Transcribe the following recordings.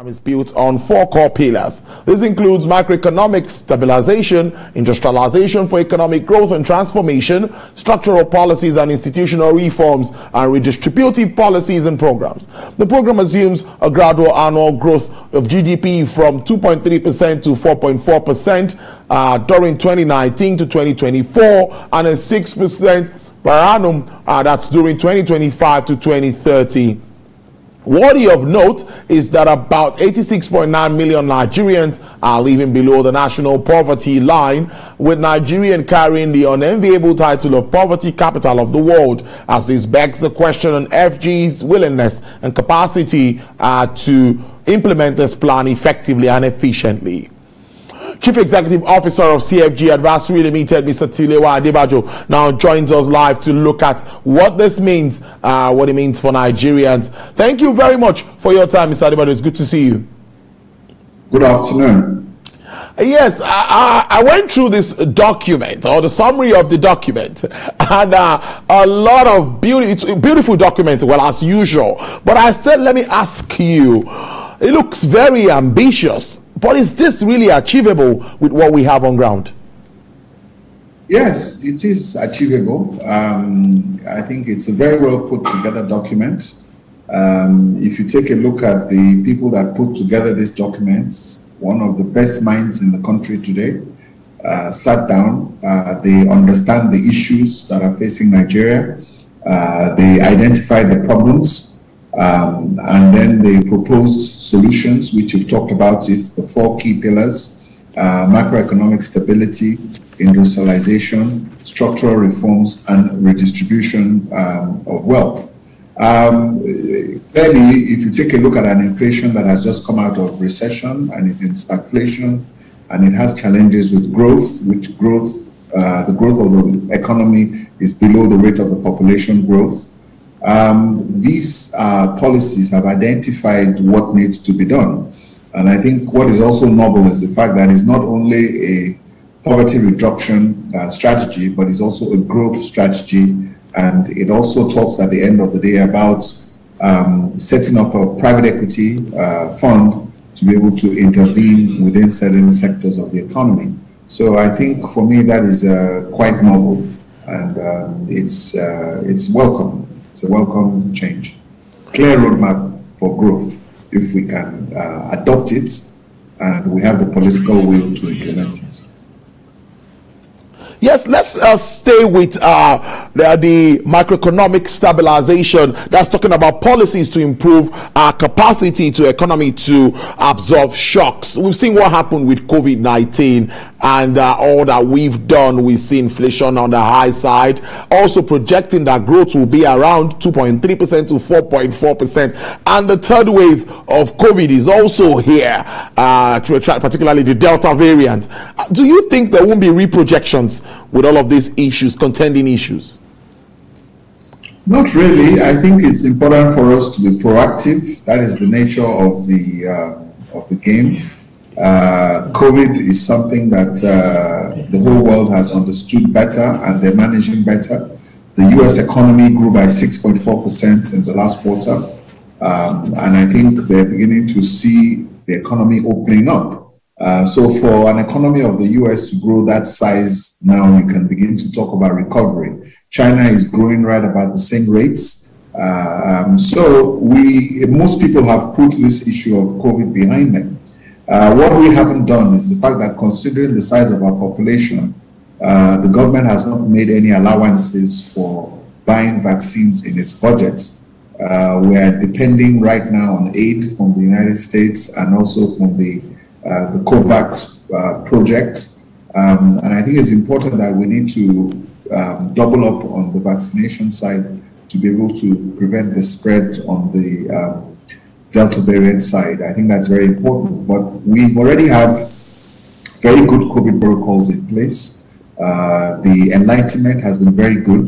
Is built on 4 core pillars. This includes macroeconomic stabilization, industrialization for economic growth and transformation, structural policies and institutional reforms, and redistributive policies and programs. The program assumes a gradual annual growth of GDP from 2.3% to 4.4% during 2019 to 2024, and a 6% per annum that's during 2025 to 2030. Worthy of note is that about 86.9 million Nigerians are living below the national poverty line, with Nigeria carrying the unenviable title of poverty capital of the world, as this begs the question on FG's willingness and capacity to implement this plan effectively and efficiently. Chief Executive Officer of CFG Advisory Limited, Mr. Tilewa Adebajo, now joins us live to look at what this means, what it means for Nigerians. Thank you very much for your time, Mr. Adebajo. It's good to see you. Good afternoon. Yes, I went through this document, or the summary of the document, and a lot of it's a beautiful document, well, as usual. But I said, let me ask you, it looks very ambitious. But is this really achievable with what we have on ground? Yes, it is achievable. I think it's a very well put together document. If you take a look at the people that put together these documents, one of the best minds in the country today sat down. They understand the issues that are facing Nigeria. They identified the problems. And then they proposed solutions, which you've talked about it, the 4 key pillars: macroeconomic stability, industrialization, structural reforms, and redistribution of wealth. Clearly, if you take a look at an inflation that has just come out of recession and is in stagflation, and it has challenges with growth, the growth of the economy is below the rate of the population growth. These policies have identified what needs to be done. And I think what is also novel is the fact that it's not only a poverty reduction strategy, but it's also a growth strategy. And it also talks at the end of the day about setting up a private equity fund to be able to intervene within certain sectors of the economy. So I think for me that is quite novel, and it's welcome. It's a welcome change. Clear roadmap for growth if we can adopt it and we have the political will to implement it. Yes, let's stay with the macroeconomic stabilization. That's talking about policies to improve our capacity to economy to absorb shocks. We've seen what happened with COVID-19 and all that we've done. We see inflation on the high side, also projecting that growth will be around 2.3% to 4.4%. And the third wave of COVID is also here, particularly the Delta variant. Do you think there won't be reprojections with all of these issues, contending issues? Not really. I think it's important for us to be proactive. That is the nature of the game. COVID is something that the whole world has understood better, and they're managing better. The US economy grew by 6.4% in the last quarter, and I think they're beginning to see the economy opening up. So for an economy of the US to grow that size now, we can begin to talk about recovery. China is growing right about the same rates. So most people have put this issue of COVID behind them. What we haven't done is the fact that, considering the size of our population, the government has not made any allowances for buying vaccines in its budget. We are depending right now on aid from the United States and also from the COVAX project, and I think it's important that we need to double up on the vaccination side to be able to prevent the spread on the Delta variant side. I think that's very important, but we already have very good COVID protocols in place. The enlightenment has been very good.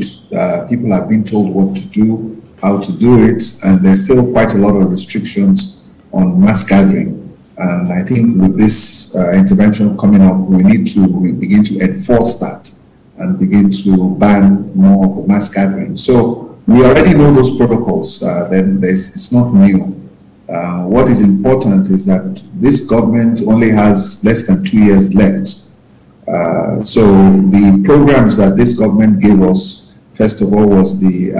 People have been told what to do, how to do it, and there's still quite a lot of restrictions on mass gathering. And I think with this intervention coming up, we need to begin to enforce that and begin to ban more of the mass gathering. So we already know those protocols. It's not new. What is important is that this government only has less than 2 years left. So the programs that this government gave us, first of all, was the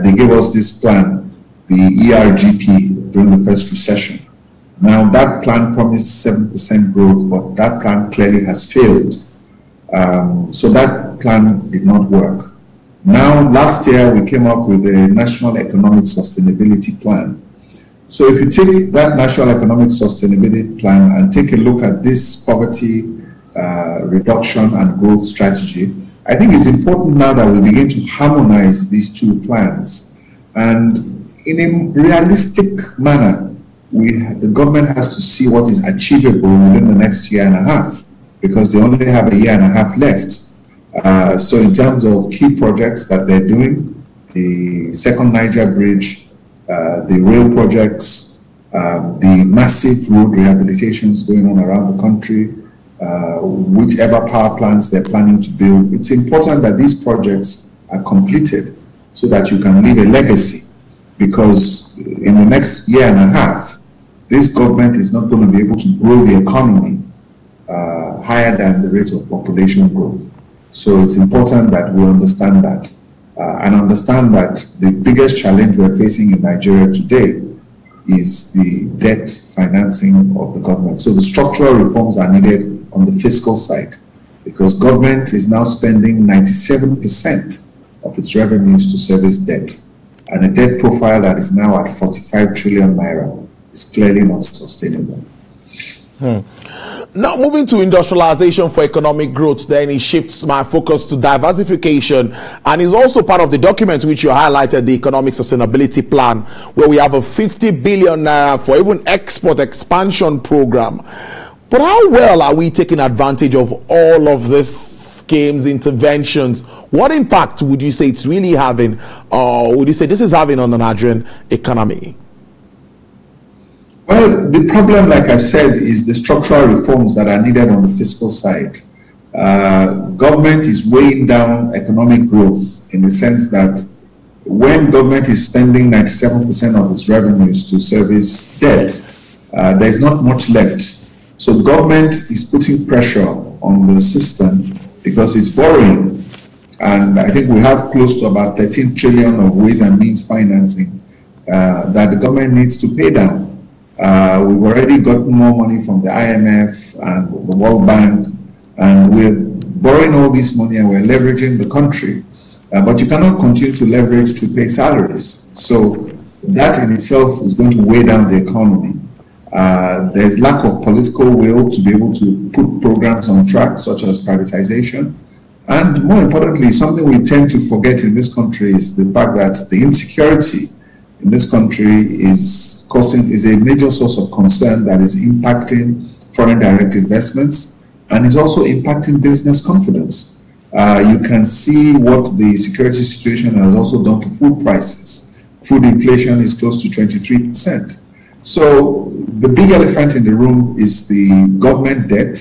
they gave us this plan, the ERGP, during the first recession. Now, that plan promised 7% growth, but that plan clearly has failed. So that plan did not work. Now, last year, we came up with a National Economic Sustainability Plan. So if you take that National Economic Sustainability Plan and take a look at this poverty reduction and growth strategy, I think it's important now that we begin to harmonize these two plans. And in a realistic manner, the government has to see what is achievable within the next year and a half, because they only have a year and a half left. So in terms of key projects that they're doing, the second Niger Bridge, the rail projects, the massive road rehabilitations going on around the country, whichever power plants they're planning to build, it's important that these projects are completed so that you can leave a legacy, because in the next year and a half, this government is not going to be able to grow the economy higher than the rate of population growth. So it's important that we understand that and understand that the biggest challenge we're facing in Nigeria today is the debt financing of the government. So the structural reforms are needed on the fiscal side, because government is now spending 97% of its revenues to service debt, and a debt profile that is now at 45 trillion naira is clearly not sustainable. Now, moving to industrialization for economic growth, then it shifts my focus to diversification, and is also part of the document which you highlighted, the Economic Sustainability Plan, where we have a 50 billion naira for even export expansion program. But how well are we taking advantage of all of these schemes, interventions? What impact would you say it's really having, or would you say this is having on the Nigerian economy? Well, the problem, like I've said, is the structural reforms that are needed on the fiscal side. Government is weighing down economic growth in the sense that when government is spending 97% of its revenues to service debt, there's not much left. So government is putting pressure on the system because it's borrowing. And I think we have close to about 13 trillion of ways and means financing that the government needs to pay down. We've already gotten more money from the IMF and the World Bank, and we're borrowing all this money and we're leveraging the country. But you cannot continue to leverage to pay salaries. So that in itself is going to weigh down the economy. There's lack of political will to be able to put programs on track, such as privatization. And more importantly, something we tend to forget in this country is the fact that the insecurity in this country is a major source of concern that is impacting foreign direct investments and is also impacting business confidence. You can see what the security situation has also done to food prices. Food inflation is close to 23%. So the big elephant in the room is the government debt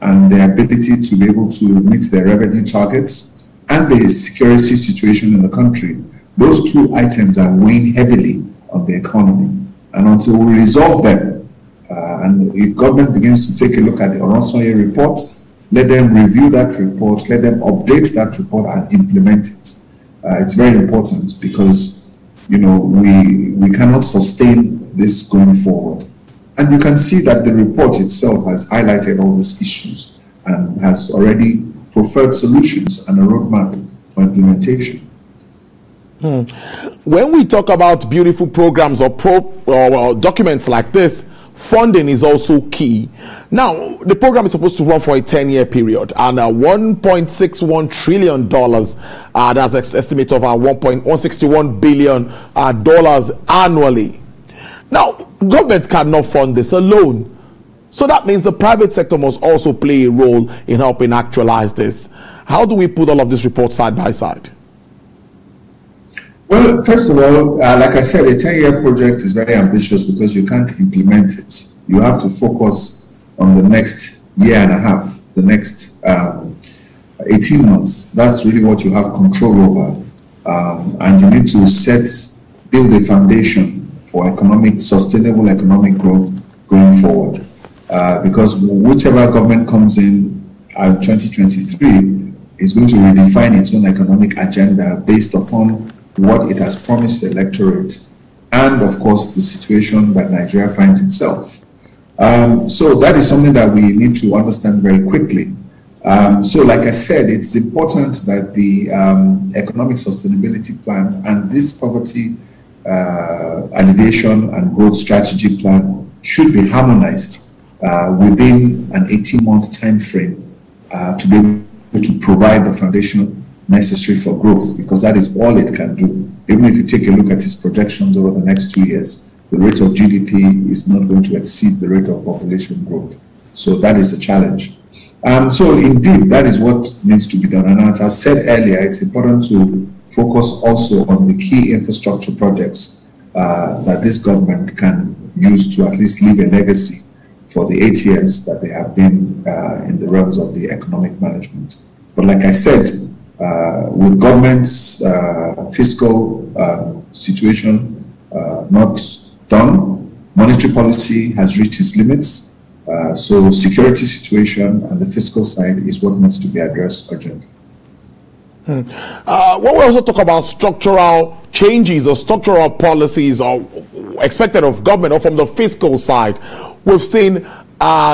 and the ability to be able to meet their revenue targets and the security situation in the country. Those two items are weighing heavily on the economy. And until we resolve them, and if government begins to take a look at the Oronsanye report, let them review that report, let them update that report and implement it. It's very important because, you know, we cannot sustain this going forward. And you can see that the report itself has highlighted all these issues and has already preferred solutions and a roadmap for implementation. When we talk about beautiful programs or documents like this, funding is also key. Now, the program is supposed to run for a 10-year period, and $1.61 trillion, that's an estimate of $1.161 billion annually. Now, government cannot fund this alone. So that means the private sector must also play a role in helping actualize this. How do we put all of this report side by side? Well, first of all, like I said, a 10-year project is very ambitious because you can't implement it. You have to focus on the next year and a half, the next 18 months. That's really what you have control over. And you need to set build a foundation for sustainable economic growth going forward. Because whichever government comes in 2023 is going to redefine its own economic agenda based upon what it has promised the electorate and, of course, the situation that Nigeria finds itself. So that is something that we need to understand very quickly. So like I said, it's important that the economic sustainability plan and this poverty alleviation and growth strategy plan should be harmonized within an 18-month time frame to be able to provide the foundation necessary for growth, because that is all it can do. Even if you take a look at its projections over the next 2 years, the rate of GDP is not going to exceed the rate of population growth. So that is the challenge. So indeed, that is what needs to be done. And as I've said earlier, it's important to focus also on the key infrastructure projects that this government can use to at least leave a legacy for the 8 years that they have been in the realms of the economic management. But like I said, with government's fiscal situation not done, monetary policy has reached its limits. So security situation and the fiscal side is what needs to be addressed urgently. When we also talk about structural changes or structural policies or expected of government or from the fiscal side, we've seen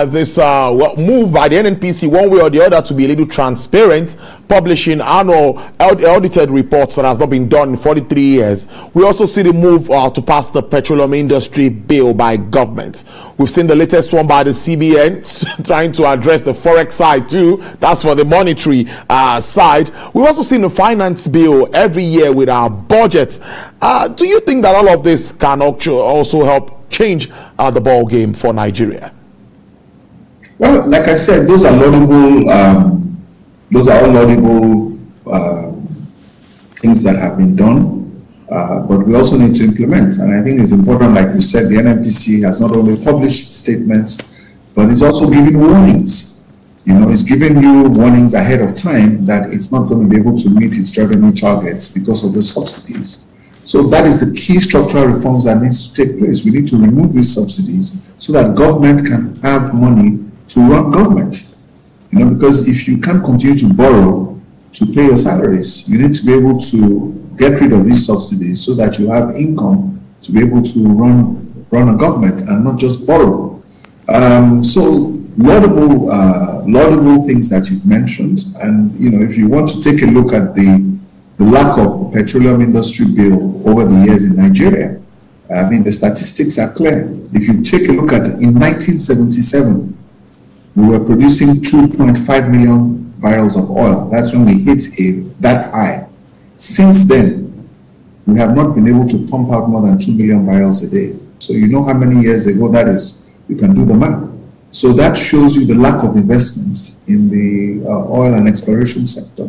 this move by the NNPC one way or the other to be a little transparent, publishing annual audited reports that has not been done in 43 years. We also see the move to pass the petroleum industry bill by government. We've seen the latest one by the CBN trying to address the forex side too. That's for the monetary side. We've also seen the finance bill every year with our budget. Do you think that all of this can also help change the ball game for Nigeria? Well, like I said, those are laudable. Those are all laudable things that have been done, but we also need to implement. And I think it's important, like you said, the NNPC has not only published statements, but it's also giving warnings. You know, it's giving you warnings ahead of time that it's not going to be able to meet its revenue targets because of the subsidies. So that is the key structural reforms that needs to take place. We need to remove these subsidies so that government can have money to run government. You know, because if you can't continue to borrow to pay your salaries, you need to be able to get rid of these subsidies so that you have income to be able to run a government and not just borrow. So laudable things that you've mentioned, and you know, if you want to take a look at the lack of the petroleum industry bill over the years in Nigeria, I mean, the statistics are clear. If you take a look at it, in 1977, we were producing 2.5 million barrels of oil. That's when we hit that high. Since then, we have not been able to pump out more than 2 million barrels a day. So you know how many years ago that is. You can do the math. So that shows you the lack of investments in the oil and exploration sector.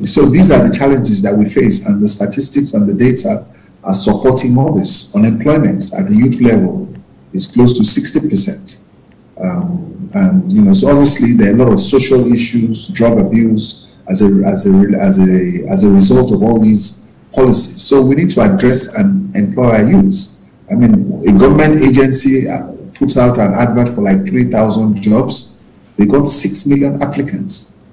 So these are the challenges that we face, and the statistics and the data are supporting all this. Unemployment at the youth level is close to 60%. And you know, so obviously there are a lot of social issues, drug abuse as a result of all these policies. So we need to address and employ our youths. I mean, a government agency puts out an advert for like 3,000 jobs. They got 6 million applicants.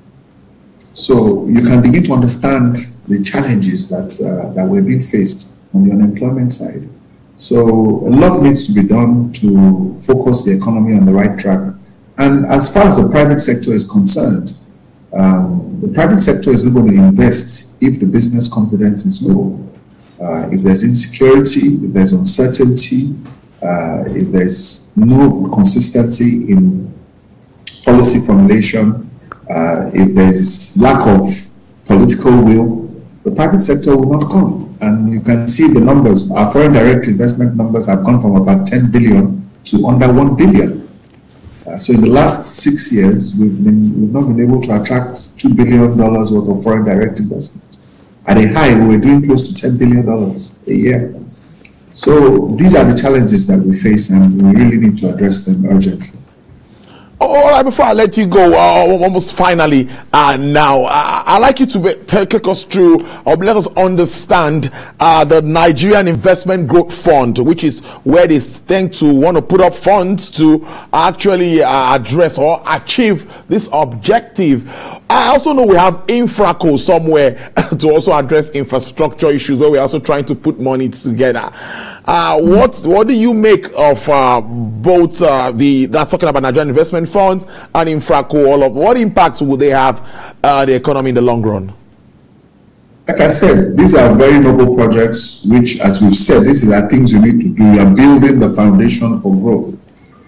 So you can begin to understand the challenges that we're being faced on the unemployment side. So a lot needs to be done to focus the economy on the right track. And as far as the private sector is concerned, the private sector is not going to invest if the business confidence is low. If there's insecurity, if there's uncertainty, if there's no consistency in policy formulation, if there's lack of political will, the private sector will not come. And you can see the numbers. Our foreign direct investment numbers have gone from about 10 billion to under 1 billion. So in the last 6 years, we've not been able to attract $2 billion worth of foreign direct investment. At a high, we were doing close to $10 billion a year. So these are the challenges that we face, and we really need to address them urgently. All right, before I let you go, almost finally, now, I'd like you to take us through or let us understand the Nigerian Investment Growth Fund, which is where they tend to want to put up funds to actually address or achieve this objective. I also know we have Infraco somewhere to also address infrastructure issues, where we're also trying to put money together. What do you make of both that's talking about Nigerian investment funds and Infraco? What impacts will they have the economy in the long run? Like I said, these are very noble projects, which, as we've said, these are things you need to do. You are building the foundation for growth.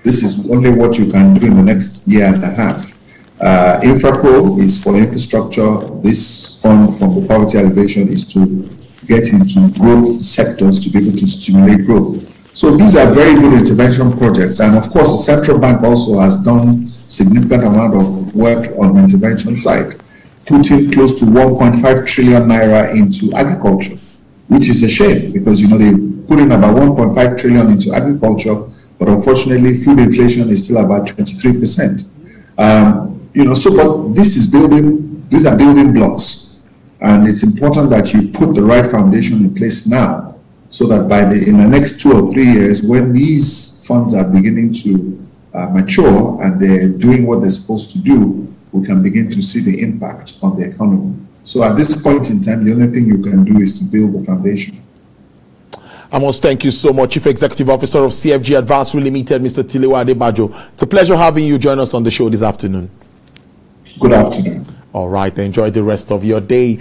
This is only what you can do in the next year and a half. Infraco is for infrastructure. This fund from the poverty alleviation is to get into growth sectors to be able to stimulate growth. So these are very good intervention projects. And of course, the central bank also has done significant amount of work on the intervention side, putting close to 1.5 trillion naira into agriculture, which is a shame because, they've put in about 1.5 trillion into agriculture, but unfortunately, food inflation is still about 23%. But these are building blocks. And it's important that you put the right foundation in place now, so that in the next 2 or 3 years, when these funds are beginning to mature and they're doing what they're supposed to do, we can begin to see the impact on the economy. So at this point in time, the only thing you can do is to build the foundation. I must thank you so much, Chief Executive Officer of CFG Advanced Limited, Mr. Tilewa Adebajo. It's a pleasure having you join us on the show this afternoon. Good afternoon. All right, enjoy the rest of your day.